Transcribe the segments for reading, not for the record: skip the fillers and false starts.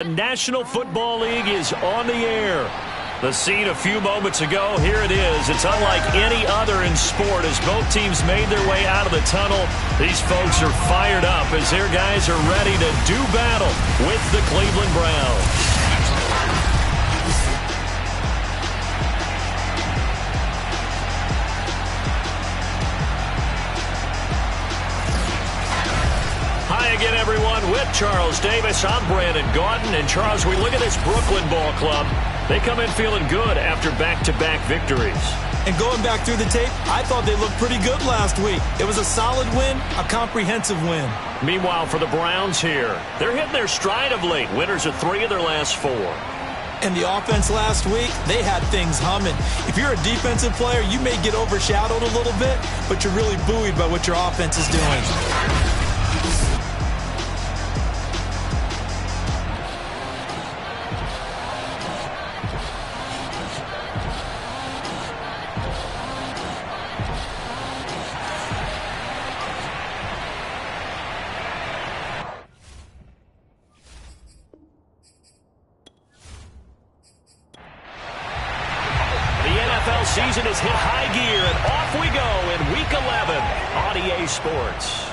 The National Football League is on the air. The scene a few moments ago, here it is. It's unlike any other in sport as both teams made their way out of the tunnel. These folks are fired up as their guys are ready to do battle with the Cleveland Browns. Again, everyone, with Charles Davis, I'm Brandon Gaudin. And Charles, we look at this Brooklyn ball club. They come in feeling good after back-to-back victories. And going back through the tape, I thought they looked pretty good last week. It was a solid win, a comprehensive win. Meanwhile, for the Browns here, they're hitting their stride of late. Winners of 3 of their last 4. And the offense last week, they had things humming. If you're a defensive player, you may get overshadowed a little bit, but you're really buoyed by what your offense is doing. Season has hit high gear, and off we go in Week 11 on EA Sports.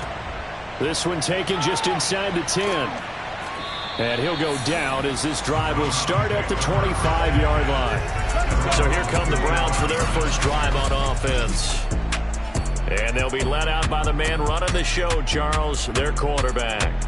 This one taken just inside the 10. And he'll go down as this drive will start at the 25-yard line. So here come the Browns for their first drive on offense. And they'll be led out by the man running the show, Charles, their quarterback.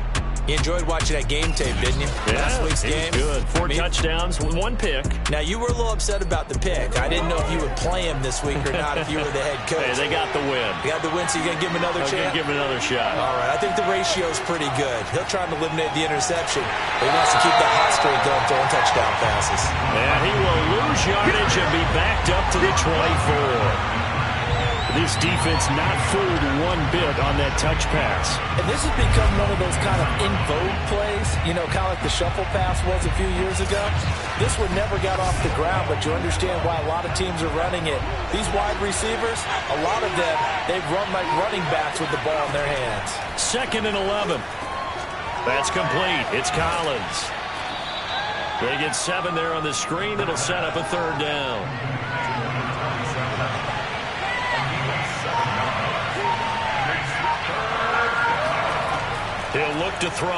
You enjoyed watching that game tape, didn't you? Yeah, last week's game. Good. 4 touchdowns, 1 pick. Now, you were a little upset about the pick. I didn't know if you would play him this week or not if you were the head coach. Hey, they got the win. They got the win, so you're going to give him another chance? Give him another shot. All right, I think the ratio's pretty good. He'll try to eliminate the interception, but he wants to keep that hot streak going, throwing touchdown passes. And he will lose yardage and be backed up to the 24. This defense not fooled one bit on that touch pass. And this has become one of those kind of in vogue plays, you know, kind of like the shuffle pass was a few years ago. This one never got off the ground, but you understand why a lot of teams are running it. These wide receivers, a lot of them, they've run like running backs with the ball in their hands. 2nd and 11. That's complete. It's Collins. They get 7 there on the screen. It'll set up a 3rd down. He'll look to throw.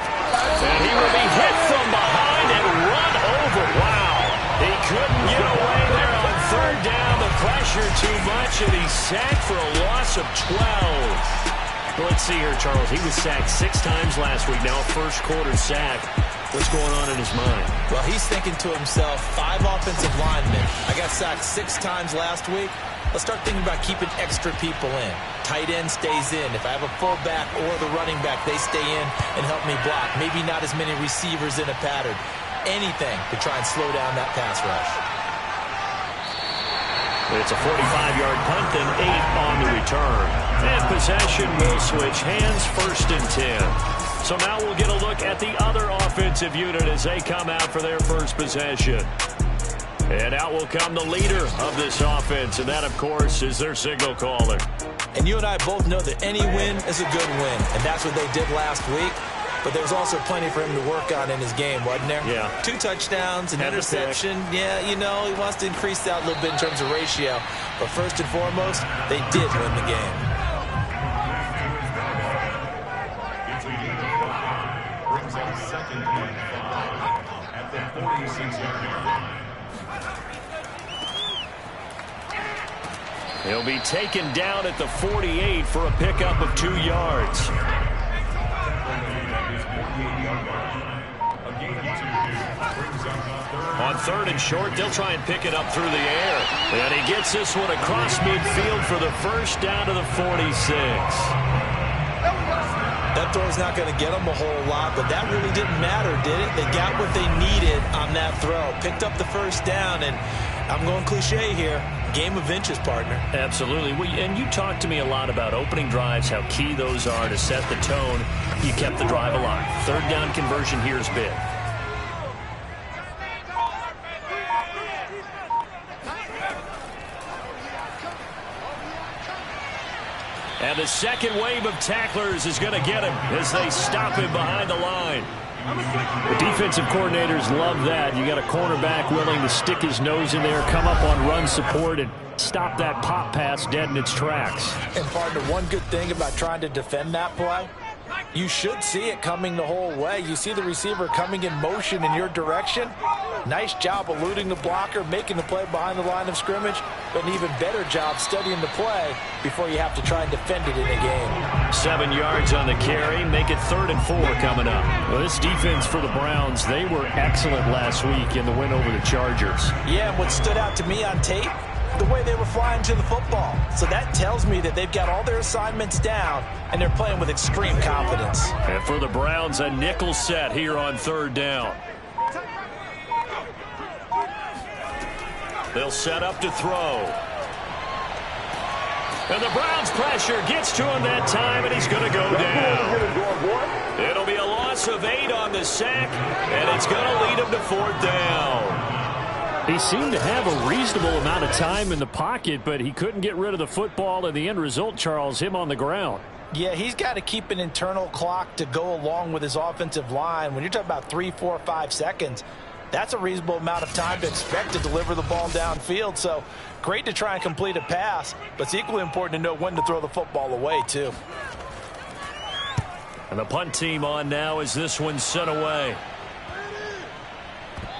And he will be hit from behind and run over. Wow. He couldn't get away there on 3rd down. The pressure too much, and he's sacked for a loss of 12. Let's see here, Charles. He was sacked 6 times last week. Now a first quarter sack. What's going on in his mind? Well, he's thinking to himself, 5 offensive linemen. I got sacked 6 times last week. Let's start thinking about keeping extra people in. Tight end stays in. If I have a fullback or the running back, they stay in and help me block. Maybe not as many receivers in a pattern. Anything to try and slow down that pass rush. It's a 45-yard punt and 8 on the return. And possession will switch hands, 1st and 10. So now we'll get a look at the other offensive unit as they come out for their first possession. And out will come the leader of this offense, and that, of course, is their signal caller. And you and I both know that any win is a good win, and that's what they did last week. But there was also plenty for him to work on in his game, wasn't there? Yeah. 2 touchdowns, an interception. Yeah, you know, he wants to increase that a little bit in terms of ratio. But first and foremost, they did win the game. Brings up 2nd and 5 at the 46-yard line. He'll be taken down at the 48 for a pickup of 2 yards. On 3rd and short, they'll try and pick it up through the air. And he gets this one across midfield for the first down to the 46. That throw's not going to get them a whole lot, but that really didn't matter, did it? They got what they needed on that throw. Picked up the first down, and I'm going cliche here. Game of inches, partner. Absolutely. And you talked to me a lot about opening drives, how key those are to set the tone. You kept the drive alive. 3rd down conversion here is big. And the second wave of tacklers is going to get him as they stop him behind the line. The defensive coordinators love that. You got a cornerback willing to stick his nose in there, come up on run support, and stop that pop pass dead in its tracks. And partner, one good thing about trying to defend that play, you should see it coming the whole way. You see the receiver coming in motion in your direction. Nice job eluding the blocker, making the play behind the line of scrimmage, but an even better job studying the play before you have to try and defend it in a game. 7 yards on the carry. Make it 3rd and 4 coming up. Well, this defense for the Browns, they were excellent last week in the win over the Chargers. Yeah, and what stood out to me on tape, the way they were flying to the football. So that tells me that they've got all their assignments down, and they're playing with extreme confidence. And for the Browns, a nickel set here on 3rd down. They'll set up to throw. And the Browns pressure gets to him that time, and he's going to go down. It'll be a loss of 8 on the sack, and it's going to lead him to 4th down. He seemed to have a reasonable amount of time in the pocket, but he couldn't get rid of the football, and the end result, Charles, him on the ground. Yeah, he's got to keep an internal clock to go along with his offensive line. When you're talking about 3, 4, 5 seconds, that's a reasonable amount of time to expect to deliver the ball downfield. So great to try and complete a pass, but it's equally important to know when to throw the football away, too. And the punt team on now as this one's sent away.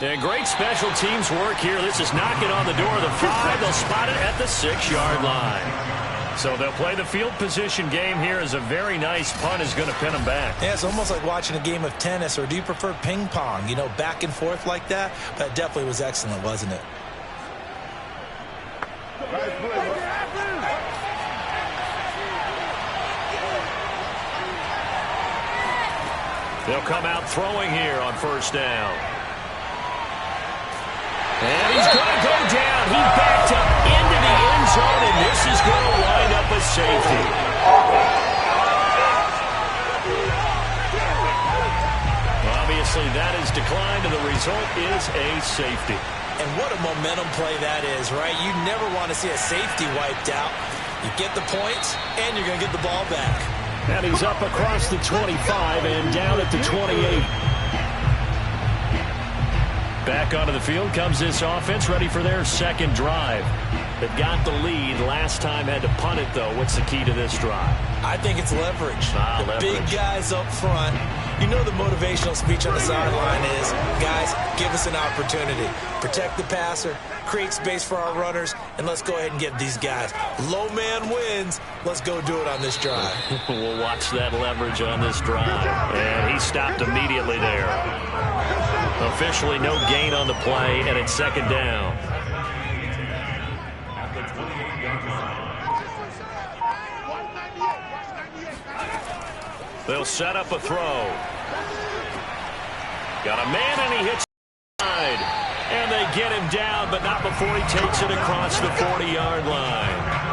And great special teams work here. This is knocking on the door of the 5. They'll spot it at the 6-yard line. So they'll play the field position game here as a very nice punt is going to pin them back. Yeah, it's almost like watching a game of tennis, or do you prefer ping pong? You know, back and forth like that? That definitely was excellent, wasn't it? They'll come out throwing here on 1st down. And he's going to go down. He backed up into the end zone, and this is going to wind up a safety. Obviously, that is declined, and the result is a safety. And what a momentum play that is, right? You never want to see a safety wiped out. You get the points, and you're going to get the ball back. And he's up across the 25 and down at the 28. Back onto the field comes this offense, ready for their 2nd drive. They've got the lead. Last time had to punt it, though. What's the key to this drive? I think it's leverage. The big guys up front. You know the motivational speech on the sideline is, guys, give us an opportunity. Protect the passer, create space for our runners, and let's go ahead and get these guys. Low man wins. Let's go do it on this drive. We'll watch that leverage on this drive. And he stopped immediately there. Officially no gain on the play, and it's 2nd down. They'll set up a throw. Got a man, and he hits side. And they get him down, but not before he takes it across the 40-yard line.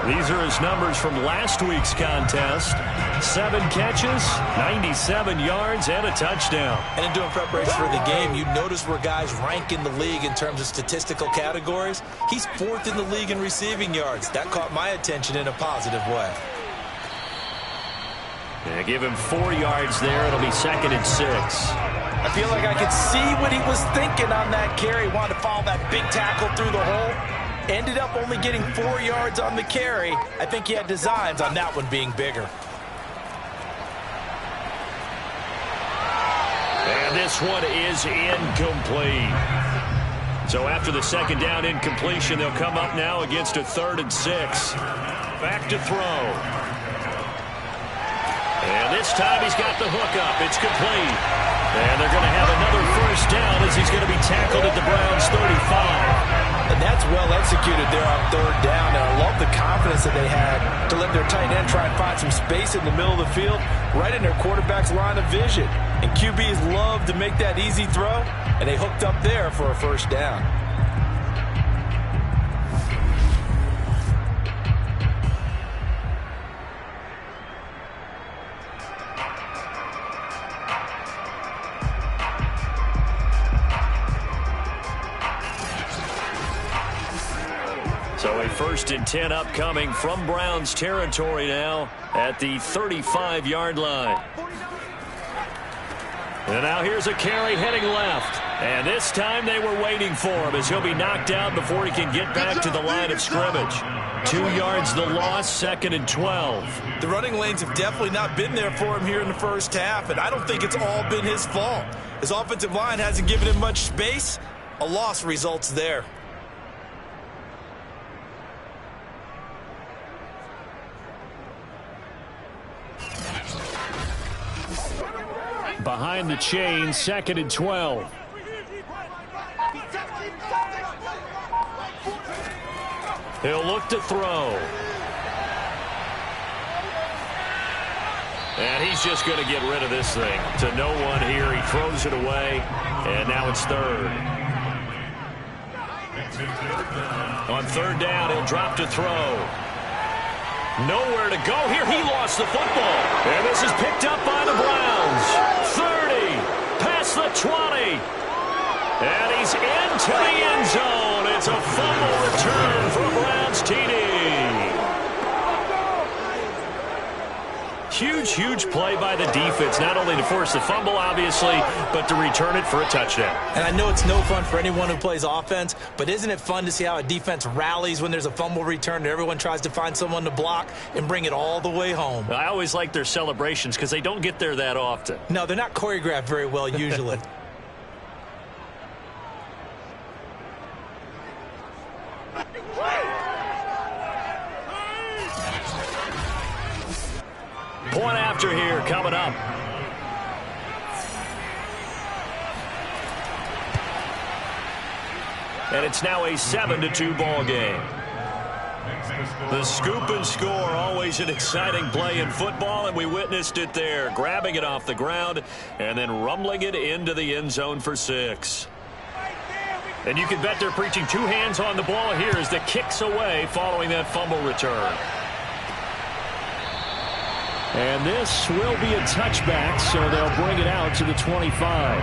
These are his numbers from last week's contest. 7 catches, 97 yards, and a touchdown. And in doing preparation for the game, you notice where guys rank in the league in terms of statistical categories. He's 4th in the league in receiving yards. That caught my attention in a positive way. Yeah, give him 4 yards there. It'll be 2nd and 6. I feel like I could see what he was thinking on that carry. Wanted to follow that big tackle through the hole. Ended up only getting 4 yards on the carry. I think he had designs on that one being bigger. And this one is incomplete. So after the 2nd down incompletion, they'll come up now against a 3rd and 6. Back to throw. And this time he's got the hook up. It's complete. And they're going to have another 1st down as he's going to be tackled at the Browns' 35. And that's well executed there on 3rd down. And I love the confidence that they had to let their tight end try and find some space in the middle of the field, right in their quarterback's line of vision. And QBs love to make that easy throw, and they hooked up there for a 1st down. So a 1st and 10 upcoming from Browns territory now at the 35-yard line. And now here's a carry heading left. And this time they were waiting for him as he'll be knocked down before he can get back to the line of scrimmage. 2 yards the loss, 2nd and 12. The running lanes have definitely not been there for him here in the first half, and I don't think it's all been his fault. His offensive line hasn't given him much space. A loss results there. Behind the chain, 2nd and 12. He'll look to throw. And he's just going to get rid of this thing. To no one here. He throws it away. And now it's 3rd. On 3rd down, he'll drop to throw. Nowhere to go here. He lost the football. And this is picked up by the Browns. 30. Past the 20. And he's into the end zone. It's a fumble return for a Browns TD. Huge play by the defense, not only to force the fumble, obviously, but to return it for a touchdown. And I know it's no fun for anyone who plays offense, but isn't it fun to see how a defense rallies when there's a fumble return and everyone tries to find someone to block and bring it all the way home? I always like their celebrations because they don't get there that often. No, they're not choreographed very well usually. Point after here coming up. And it's now a 7-2 ball game. The scoop and score, always an exciting play in football, and we witnessed it there, grabbing it off the ground and then rumbling it into the end zone for 6. And you can bet they're preaching 2 hands on the ball here as the kick's away following that fumble return. And this will be a touchback, so they'll bring it out to the 25.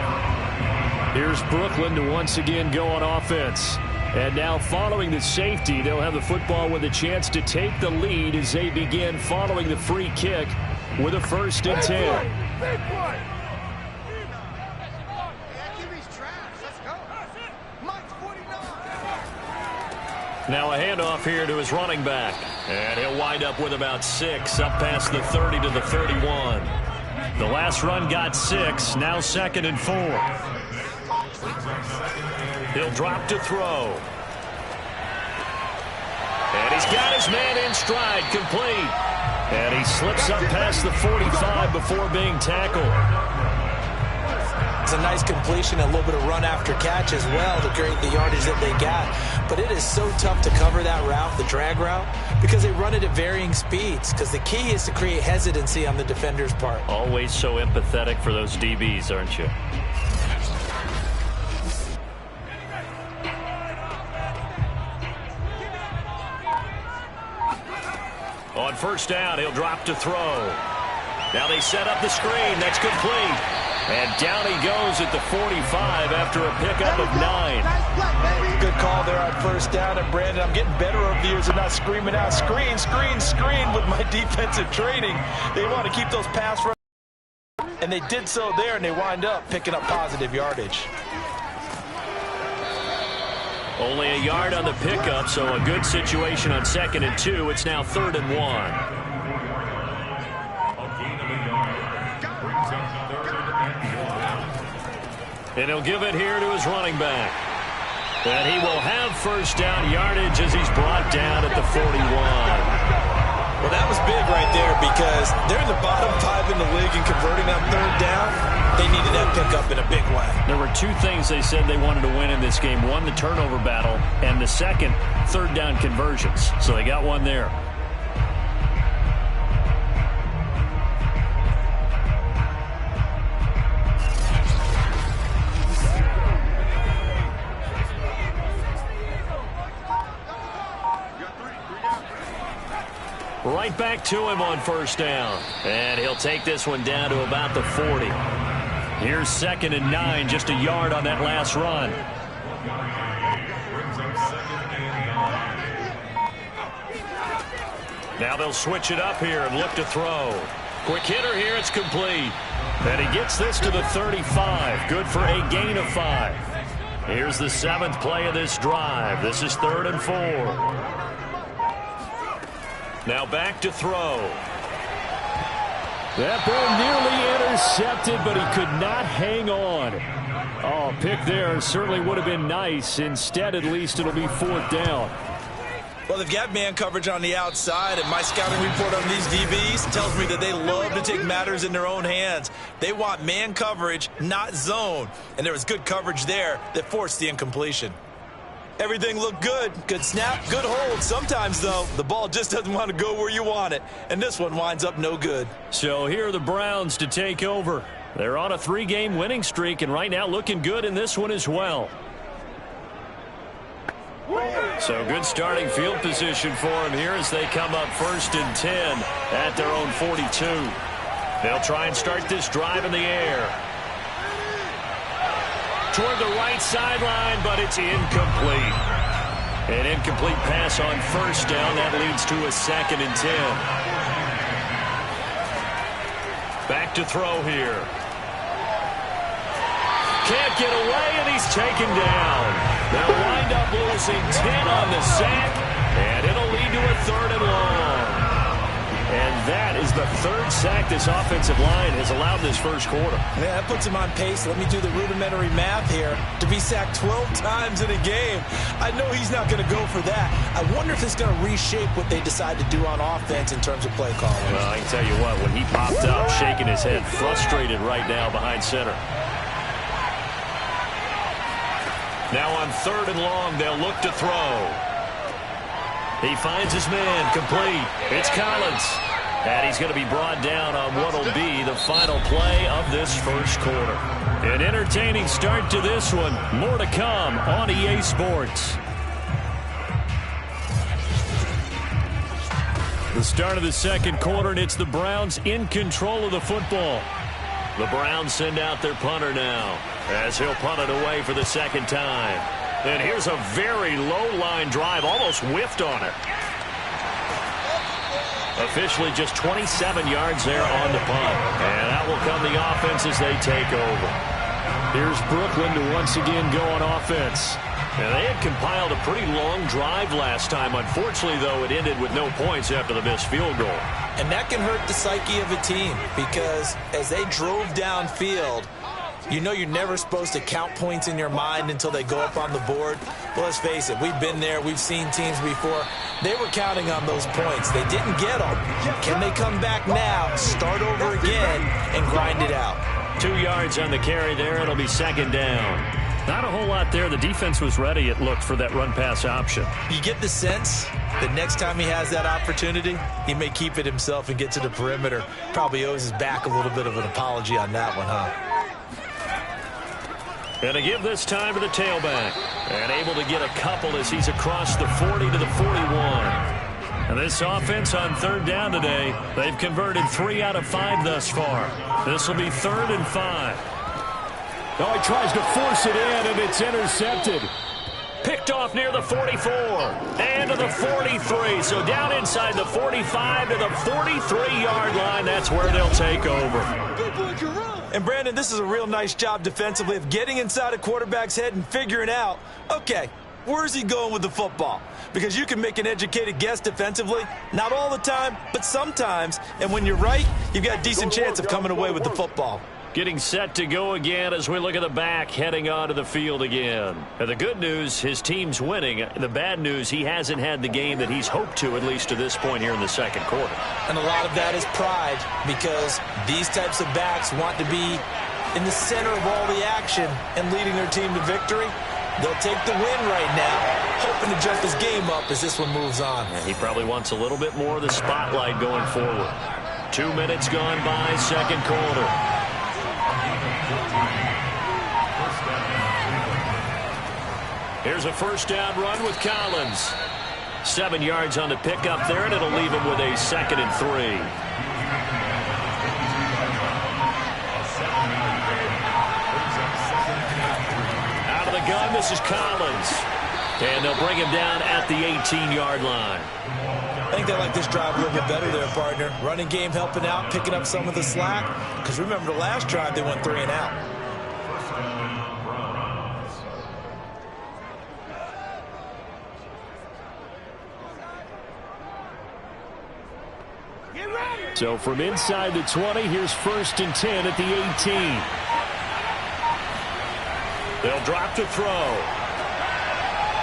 Here's Brooklyn to once again go on offense. And now following the safety, they'll have the football with a chance to take the lead as they begin following the free kick with a 1st and 10. Now a handoff here to his running back. And he'll wind up with about 6, up past the 30 to the 31. The last run got 6, now 2nd and 4. He'll drop to throw. And he's got his man in stride, complete. And he slips up past the 45 before being tackled. It's a nice completion, a little bit of run after catch as well to create the yardage that they got. But it is so tough to cover that route, the drag route, because they run it at varying speeds. Because the key is to create hesitancy on the defender's part. Always so empathetic for those DBs, aren't you? On 1st down, he'll drop to throw. Now they set up the screen. That's complete. And down he goes at the 45 after a pickup of 9. Good call there on 1st down. And, Brandon, I'm getting better over the years of not screaming out, screen, screen, screen with my defensive training. They want to keep those pass runs. And they did so there, and they wind up picking up positive yardage. Only a yard on the pickup, so a good situation on 2nd and 2. It's now 3rd and 1. And he'll give it here to his running back. And he will have 1st down yardage as he's brought down at the 41. Well, that was big right there because they're in the bottom 5 in the league and converting on 3rd down. They needed that pickup in a big way. There were 2 things they said they wanted to win in this game. One, the turnover battle, and the second, 3rd down conversions. So they got one there. Right back to him on 1st down. And he'll take this one down to about the 40. Here's 2nd and 9, just a yard on that last run. Now they'll switch it up here and look to throw. Quick hitter here. It's complete. And he gets this to the 35. Good for a gain of 5. Here's the 7th play of this drive. This is 3rd and 4. Now back to throw. That ball nearly intercepted, but he could not hang on. Oh, pick there certainly would have been nice. Instead, at least, it'll be 4th down. Well, they've got man coverage on the outside, and my scouting report on these DBs tells me that they love to take matters in their own hands. They want man coverage, not zone. And there was good coverage there that forced the incompletion. Everything looked good. Good snap, good hold. Sometimes, though, the ball just doesn't want to go where you want it. And this one winds up no good. So here are the Browns to take over. They're on a 3-game winning streak, and right now looking good in this one as well. So good starting field position for them here as they come up 1st and 10 at their own 42. They'll try and start this drive in the air. Toward the right sideline, but it's incomplete. An incomplete pass on 1st down. That leads to a 2nd and 10. Back to throw here. Can't get away, and he's taken down. They'll wind up losing 10 on the sack, and it'll lead to a 3rd and long. And that is the 3rd sack this offensive line has allowed this first quarter. Yeah, that puts him on pace. Let me do the rudimentary math here. To be sacked 12 times in a game, I know he's not going to go for that. I wonder if it's going to reshape what they decide to do on offense in terms of play calling. Well, I can tell you what, when he popped up, shaking his head, frustrated right now behind center. Now on 3rd and long, they'll look to throw. He finds his man, complete. It's Collins. And he's going to be brought down on what will be the final play of this first quarter. An entertaining start to this one. More to come on EA Sports. The start of the second quarter, and it's the Browns in control of the football. The Browns send out their punter now as he'll punt it away for the 2nd time. And here's a very low-line drive, almost whiffed on it. Officially just 27 yards there on the punt. And out will come the offense as they take over. Here's Brooklyn to once again go on offense. And they had compiled a pretty long drive last time. Unfortunately, though, it ended with no points after the missed field goal. And that can hurt the psyche of a team because as they drove downfield, you know you're never supposed to count points in your mind until they go up on the board. Well, let's face it, we've been there. We've seen teams before. They were counting on those points. They didn't get them. Can they come back now, start over again, and grind it out? 2 yards on the carry there. It'll be 2nd down. Not a whole lot there. The defense was ready, it looked, for that run-pass option. You get the sense that next time he has that opportunity, he may keep it himself and get to the perimeter. Probably owes his back a little bit of an apology on that one, huh? And to give this time to the tailback. And able to get a couple as he's across the 40 to the 41. And this offense on 3rd down today, they've converted 3 out of 5 thus far. This will be 3rd and 5. Oh, he tries to force it in, and it's intercepted. Picked off near the 44 and to the 43. So down inside the 45 to the 43-yard line. That's where they'll take over. And, Brandon, this is a real nice job defensively of getting inside a quarterback's head and figuring out, okay, where's he going with the football? Because you can make an educated guess defensively. Not all the time, but sometimes. And when you're right, you've got a decent chance of coming away with the football. Getting set to go again as we look at the back heading onto the field again. And the good news, his team's winning. The bad news, he hasn't had the game that he's hoped to, at least to this point here in the second quarter. And a lot of that is pride because these types of backs want to be in the center of all the action and leading their team to victory. They'll take the win right now, hoping to jump his game up as this one moves on. And he probably wants a little bit more of the spotlight going forward. 2 minutes gone by, second quarter. Here's a first down run with Collins. 7 yards on the pickup there, and it'll leave him with a 2nd and 3. Out of the gun, this is Collins. And they'll bring him down at the 18-yard line. I think they like this drive a little bit better there, partner. Running game helping out, picking up some of the slack. Because remember the last drive, they went 3 and out. So from inside the 20, here's 1st and 10 at the 18. They'll drop to throw.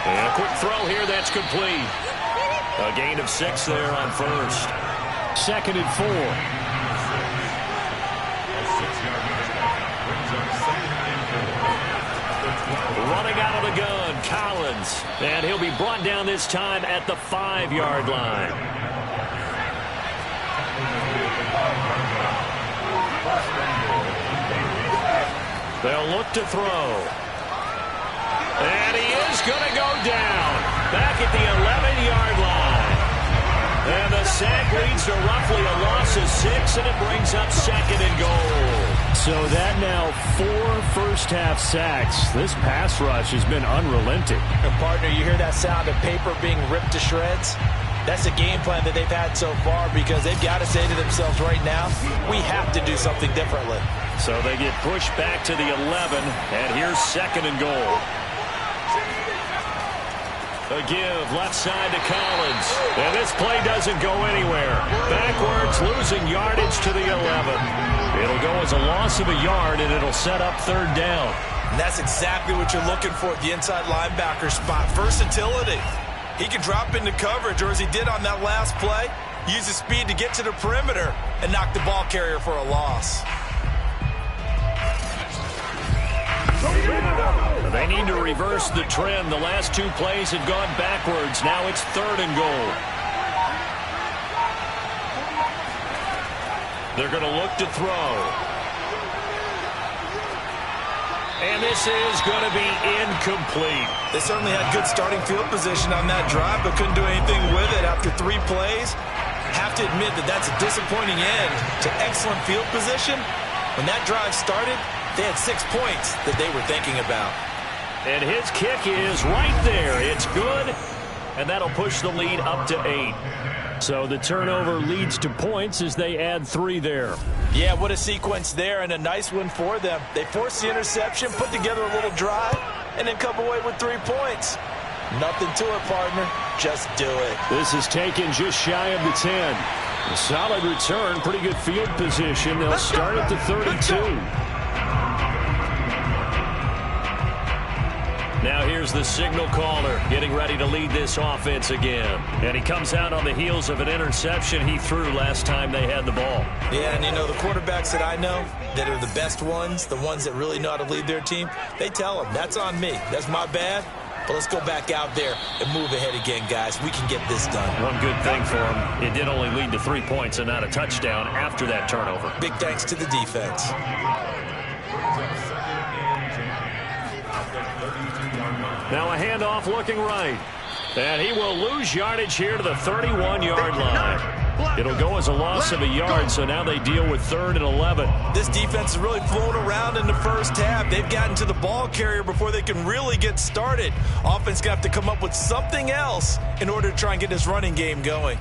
And a quick throw here, that's complete. A gain of 6 there on 1st. 2nd and 4. Running out of the gun, Collins. And he'll be brought down this time at the 5-yard line. They'll look to throw. And he is going to go down back at the 11-yard line. And the sack leads to roughly a loss of 6, and it brings up 2nd and goal. So that now 4 first-half sacks. This pass rush has been unrelenting. And partner, you hear that sound of paper being ripped to shreds? That's the game plan that they've had so far, because they've got to say to themselves right now, we have to do something differently. So they get pushed back to the 11, and here's 2nd and goal. A give left side to Collins. And this play doesn't go anywhere. Backwards, losing yardage to the 11. It'll go as a loss of a yard, and it'll set up 3rd down. And that's exactly what you're looking for at the inside linebacker spot. Versatility. He can drop into coverage, or as he did on that last play, use his speed to get to the perimeter and knock the ball carrier for a loss. They need to reverse the trend. The last 2 plays have gone backwards. Now it's 3rd and goal. They're going to look to throw. And this is going to be incomplete. They certainly had good starting field position on that drive, but couldn't do anything with it after 3 plays. Have to admit that that's a disappointing end to excellent field position. When that drive started, they had 6 points that they were thinking about. And his kick is right there. It's good, and that'll push the lead up to 8. So the turnover leads to points as they add 3 there. Yeah, what a sequence there, and a nice one for them. They forced the interception, put together a little drive, and then come away with 3 points. Nothing to it, partner. Just do it. This is taken just shy of the 10. A solid return, pretty good field position. They'll start at the 32. Now here's the signal caller getting ready to lead this offense again. And he comes out on the heels of an interception he threw last time they had the ball. Yeah, and you know, the quarterbacks that I know that are the best ones, the ones that really know how to lead their team, they tell them, that's on me. That's my bad. But let's go back out there and move ahead again, guys. We can get this done. One good thing for him, it did only lead to 3 points and not a touchdown after that turnover. Big thanks to the defense. Now a handoff looking right. And he will lose yardage here to the 31-yard line. It'll go as a loss of a yard, so now they deal with 3rd and 11. This defense is really flown around in the first half. They've gotten to the ball carrier before they can really get started. Offense going to have to come up with something else in order to try and get this running game going.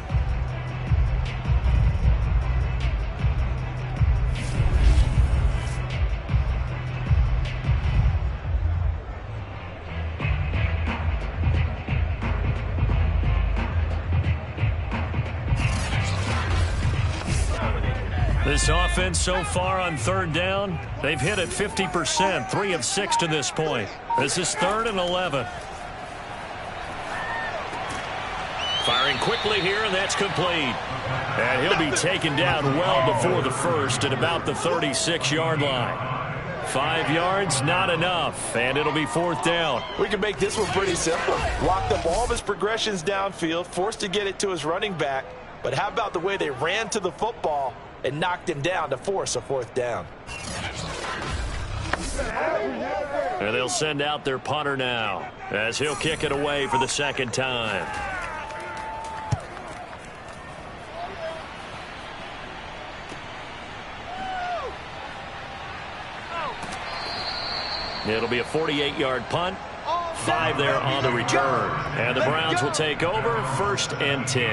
This offense so far on 3rd down, they've hit it 50%, 3 of 6 to this point. This is 3rd and 11. Firing quickly here, and that's complete. And he'll be taken down well before the first at about the 36-yard line. 5 yards, not enough, and it'll be 4th down. We can make this one pretty simple. Locked up all of his progressions downfield, forced to get it to his running back. But how about the way they ran to the football and knocked him down to force a 4th down? And they'll send out their punter now as he'll kick it away for the 2nd time. It'll be a 48-yard punt. 5 there on the return. And the Browns will take over 1st and 10.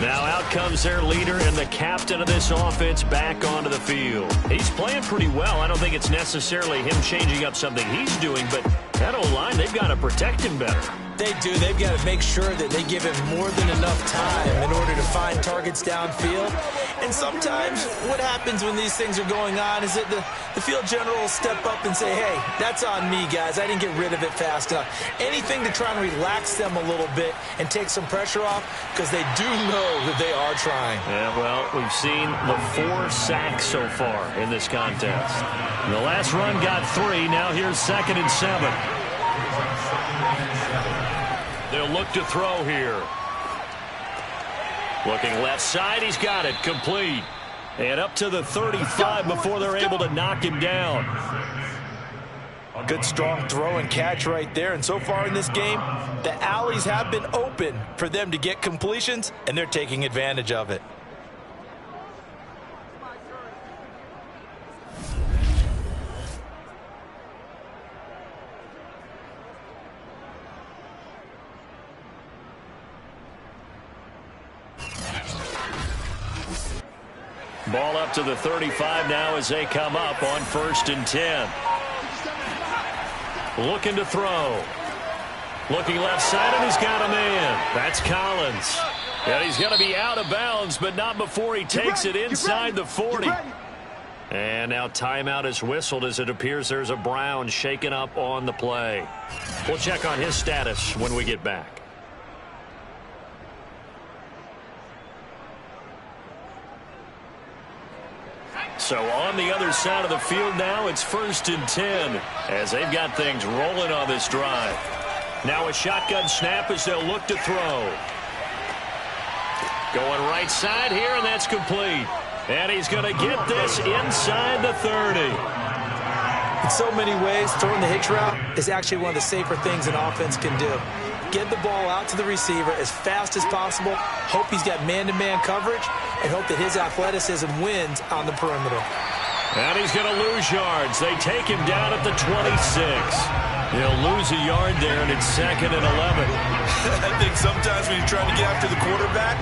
Now out comes their leader and the captain of this offense back onto the field. He's playing pretty well. I don't think it's necessarily him changing up something he's doing, but that O-line, they've got to protect him better. They do. They've got to make sure that they give him more than enough time in order to find targets downfield. And sometimes what happens when these things are going on is that the field general will step up and say, hey, that's on me, guys. I didn't get rid of it fast enough. Anything to try and relax them a little bit and take some pressure off, because they do know that they are trying. Yeah, well, we've seen the 4 sacks so far in this contest. The last run got 3. Now here's 2nd and 7. They'll look to throw here. Looking left side, he's got it, complete. And up to the 35 before they're able to knock him down. Good strong throw and catch right there. And so far in this game, the alleys have been open for them to get completions, and they're taking advantage of it. Ball up to the 35 now as they come up on 1st and 10. Looking to throw. Looking left side, and he's got a man. That's Collins. And he's going to be out of bounds, but not before he takes it inside the 40. And now timeout is whistled as it appears there's a Brown shaken up on the play. We'll check on his status when we get back. So on the other side of the field now, it's 1st and 10 as they've got things rolling on this drive. Now a shotgun snap as they'll look to throw. Going right side here, and that's complete. And he's going to get this inside the 30. In so many ways, throwing the hitch route is actually one of the safer things an offense can do. Get the ball out to the receiver as fast as possible, hope he's got man-to-man coverage, and hope that his athleticism wins on the perimeter. And he's going to lose yards. They take him down at the 26. He'll lose a yard there, and it's 2nd and 11. I think sometimes when you're trying to get after the quarterback,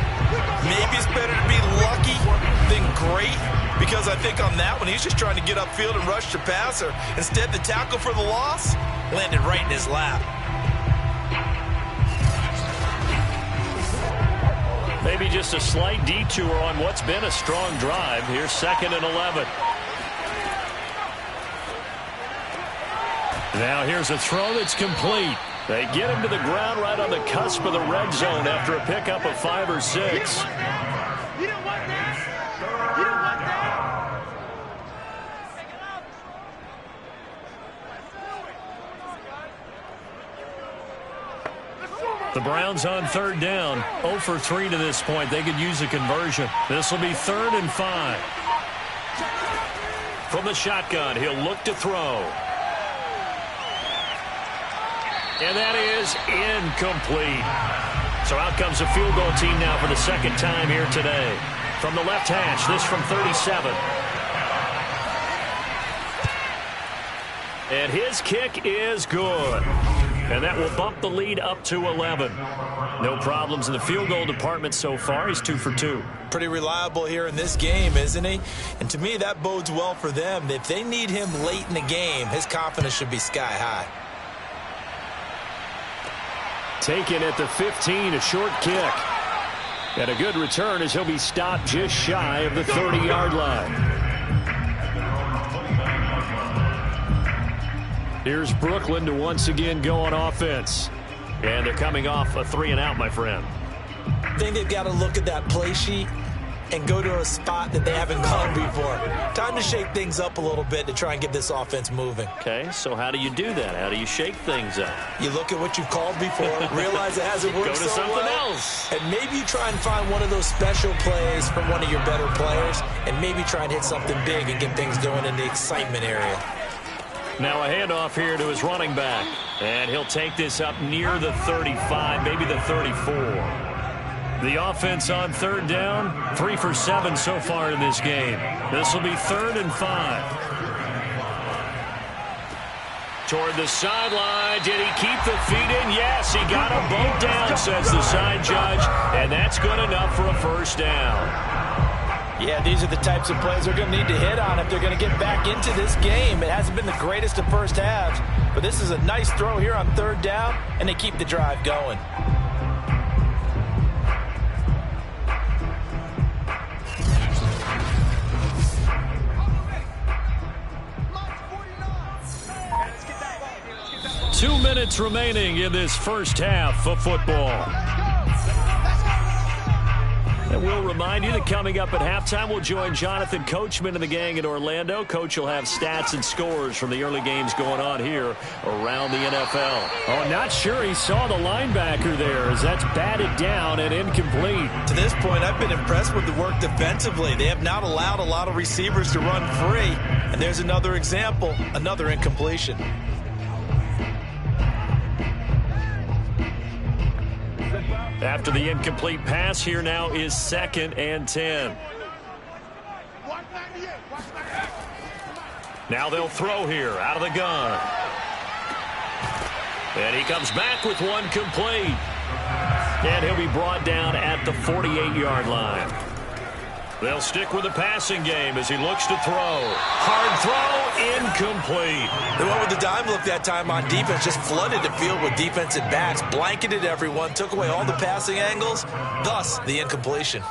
maybe it's better to be lucky than great, because I think on that one, he's just trying to get upfield and rush the passer. Instead, the tackle for the loss landed right in his lap. Maybe just a slight detour on what's been a strong drive. Here's 2nd and 11. Now here's a throw that's complete. They get him to the ground right on the cusp of the red zone after a pickup of 5 or 6. You don't want that. You don't want that. The Browns on 3rd down. 0 for 3 to this point. They could use a conversion. This will be 3rd and 5. From the shotgun, he'll look to throw. And that is incomplete. So out comes the field goal team now for the 2nd time here today. From the left hash, this from 37. And his kick is good. And that will bump the lead up to 11. No problems in the field goal department so far. He's 2 for 2. Pretty reliable here in this game, isn't he? And to me, that bodes well for them. If they need him late in the game, his confidence should be sky high. Taken at the 15, a short kick. And a good return as he'll be stopped just shy of the 30-yard line. Here's Brooklyn to once again go on offense. And they're coming off a 3-and-out, my friend. I think they've got to look at that play sheet and go to a spot that they haven't gone before. Time to shake things up a little bit to try and get this offense moving. Okay, so how do you do that? How do you shake things up? You look at what you've called before, realize it hasn't worked go to so something well, else. and maybe you try and find one of those special plays from one of your better players, and maybe try and hit something big and get things going in the excitement area. Now a handoff here to his running back. And he'll take this up near the 35, maybe the 34. The offense on 3rd down, 3 for 7 so far in this game. This will be 3rd and 5. toward the sideline. Did he keep the feet in? Yes, he got them both down, says the side judge. And that's good enough for a first down. Yeah, these are the types of plays they're going to need to hit on if they're going to get back into this game. It hasn't been the greatest of first halves, but this is a nice throw here on third down, and they keep the drive going. Two minutes remaining in this first half of football. And we'll remind you that coming up at halftime, we'll join Jonathan Coachman and the gang in Orlando. Coach will have stats and scores from the early games going on here around the NFL. Oh, not sure he saw the linebacker there as that's batted down and incomplete. To this point, I've been impressed with the work defensively. They have not allowed a lot of receivers to run free. And there's another example, another incompletion. After the incomplete pass, here now is 2nd and 10. Now they'll throw here out of the gun. And he comes back with one complete. And he'll be brought down at the 48-yard line. They'll stick with the passing game as he looks to throw. Hard throw, incomplete. They went with the dime look that time on defense, just flooded the field with defensive backs, blanketed everyone, took away all the passing angles, thus the incompletion.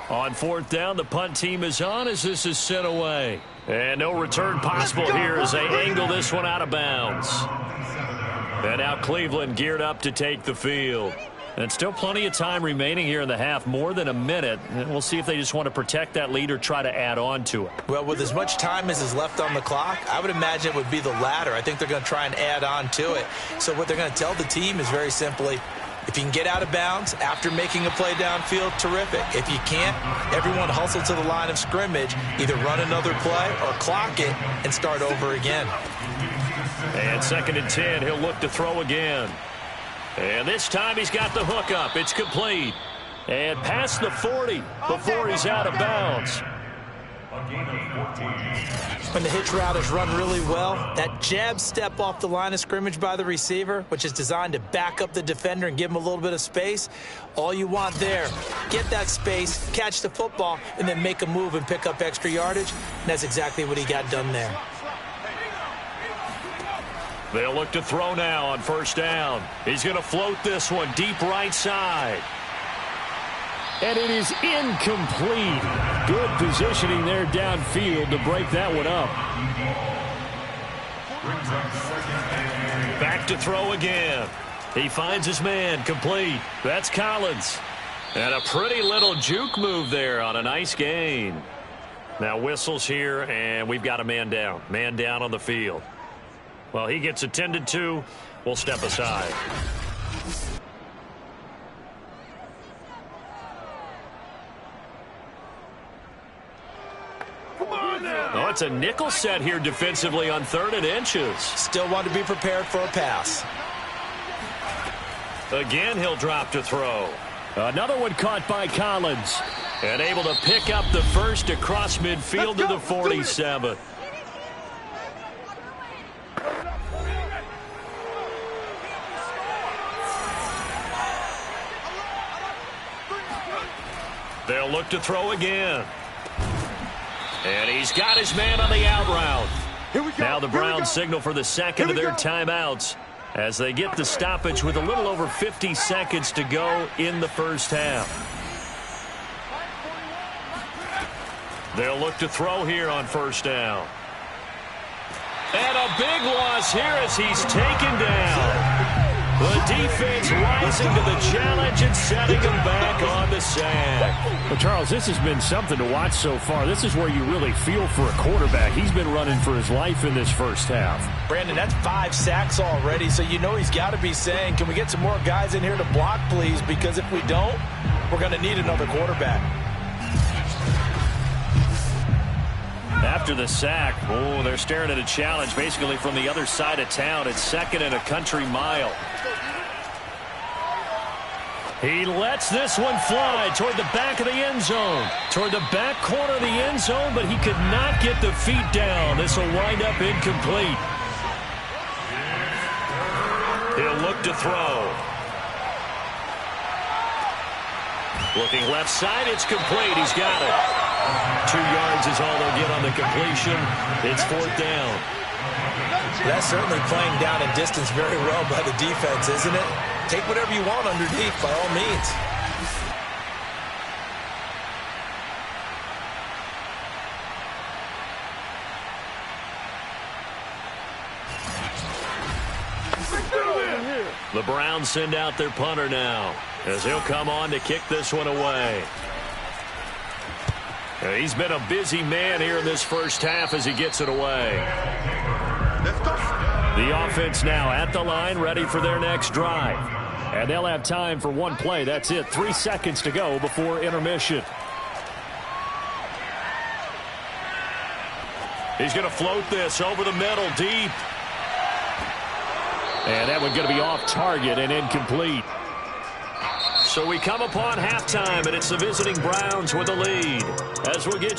On 4th down, the punt team is on as this is sent away. And no return possible here as they angle this one out of bounds. And now Cleveland geared up to take the field. And still plenty of time remaining here in the half, more than a minute. And we'll see if they just want to protect that lead or try to add on to it. Well, with as much time as is left on the clock, I would imagine it would be the latter. I think they're going to try and add on to it. So what they're going to tell the team is very simply, if you can get out of bounds after making a play downfield, terrific. If you can't, everyone hustle to the line of scrimmage, either run another play or clock it and start over again. And 2nd and 10, he'll look to throw again. And this time he's got the hook up. It's complete. And past the 40 before he's out of bounds. When the hitch route is run really well, that jab step off the line of scrimmage by the receiver, which is designed to back up the defender and give him a little bit of space, all you want there, get that space, catch the football, and then make a move and pick up extra yardage. And that's exactly what he got done there. They'll look to throw now on 1st down. He's going to float this one deep right side. And it is incomplete. Good positioning there downfield to break that one up. Back to throw again. He finds his man, complete. That's Collins. And a pretty little juke move there on a nice gain. Now whistles here, and we've got a man down. Man down on the field. Well, he gets attended to. We'll step aside. Oh, it's a nickel set here defensively on 3rd and inches. Still want to be prepared for a pass. Again, he'll drop to throw. Another one caught by Collins. And able to pick up the first across midfield to the 47. They'll look to throw again. And he's got his man on the out route. Now the Browns signal for the second of their timeouts as they get the stoppage with a little over 50 seconds to go in the first half. They'll look to throw here on 1st down. And a big loss here as he's taken down. The defense rising to the challenge and setting him back on the sack. Well, Charles, this has been something to watch so far. This is where you really feel for a quarterback. He's been running for his life in this first half. Brandon, that's 5 sacks already, so you know he's got to be saying, can we get some more guys in here to block, please? Because if we don't, we're going to need another quarterback. After the sack, oh, they're staring at a challenge basically from the other side of town. It's 2nd and a country mile. He lets this one fly toward the back of the end zone. Toward the back corner of the end zone, but he could not get the feet down. This will wind up incomplete. He'll look to throw. Looking left side, it's complete. He's got it. 2 yards is all they'll get on the completion. It's 4th down. That's certainly playing down in distance very well by the defense, isn't it? Take whatever you want underneath, by all means. The Browns send out their punter now, as he'll come on to kick this one away. He's been a busy man here in this first half as he gets it away. The offense now at the line, ready for their next drive. And they'll have time for one play. That's it. 3 seconds to go before intermission. He's going to float this over the middle deep. And that one's going to be off target and incomplete. So we come upon halftime, and it's the visiting Browns with the lead. As we'll get you